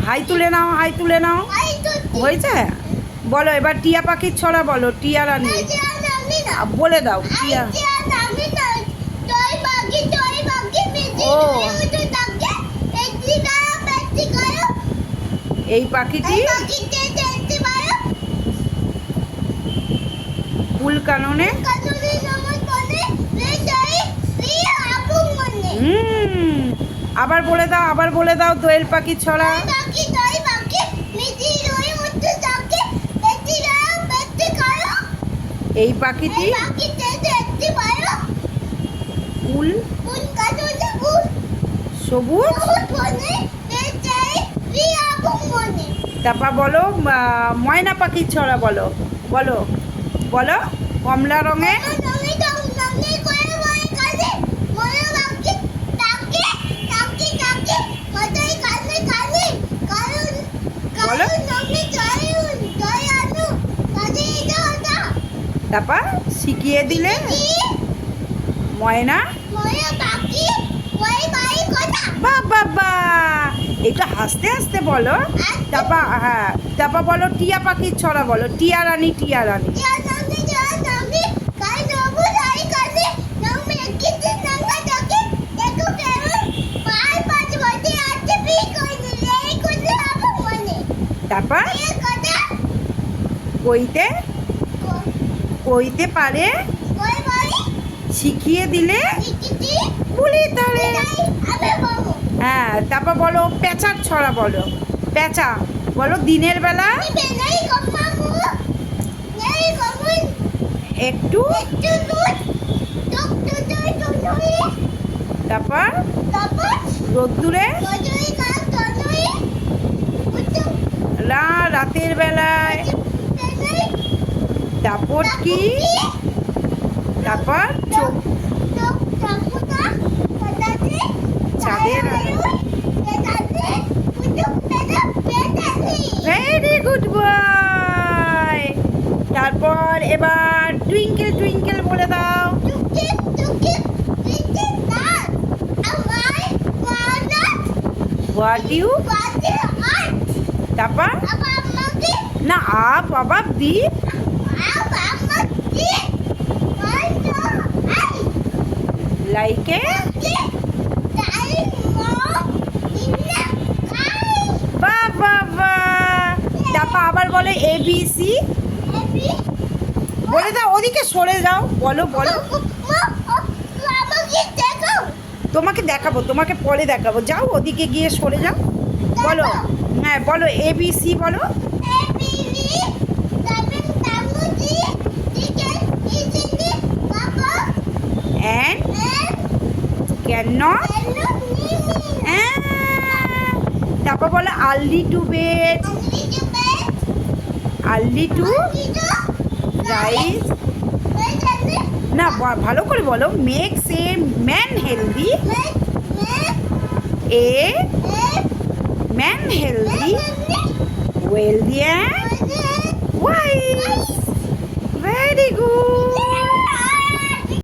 High তুলে নাও, high তুলে নাও। হয়েছে? বলো এবার টিয়া পাখির ছড়া বলো, টিয়া রানী। বলে দাও টিয়া। ও এই পাখিটি কুল কাননে। আবার বলে দাও, আবার বলে দাও দোয়েল পাখির ছড়া। এই পাখিটি কুল সবুজ। তারপর বলো ময়না পাখির ছড়া বলো, বলো বলো। কমলা রঙের বলো। তারপর শিখিয়ে দিলে ময়না। বাবা এটা হাসতে হাসতে বলো। তারপর হ্যাঁ, তারপর বলো টিয়া পাখির ছড়া বলো, টিয়া রানী, টিয়া রানী। তারপর কইতে কইতে পারে শিখিয়ে দিলে বলি তাহলে। হ্যাঁ, তারপর বলো পেঁচার ছড়া বলো, পেঁচা বলো। দিনের বেলা একটু, তারপর রোদ্দুরে রাতের বেলায় তারপর কি, তারপর চোখ চাঁদের। Very good boy. তারপর এবার টুইঙ্কেল টুইঙ্কেল বলে দাও। What you. তারপর না বাবা দি। লাইকে বাবা। তারপর আবার বলে ABC বলে দাও। ওদিকে সরে যাও, বলো বলো। তোমাকে দেখাবো, তোমাকে পরে দেখাবো, যাও ওদিকে গিয়ে সরে যাও, বলো। হ্যাঁ বলো ABC বলো। And cannot. তারপর বলো early to bed, early to rise। না ভালো করে বলো। makes a man healthy, a man healthy, wealthy and wise. Very good.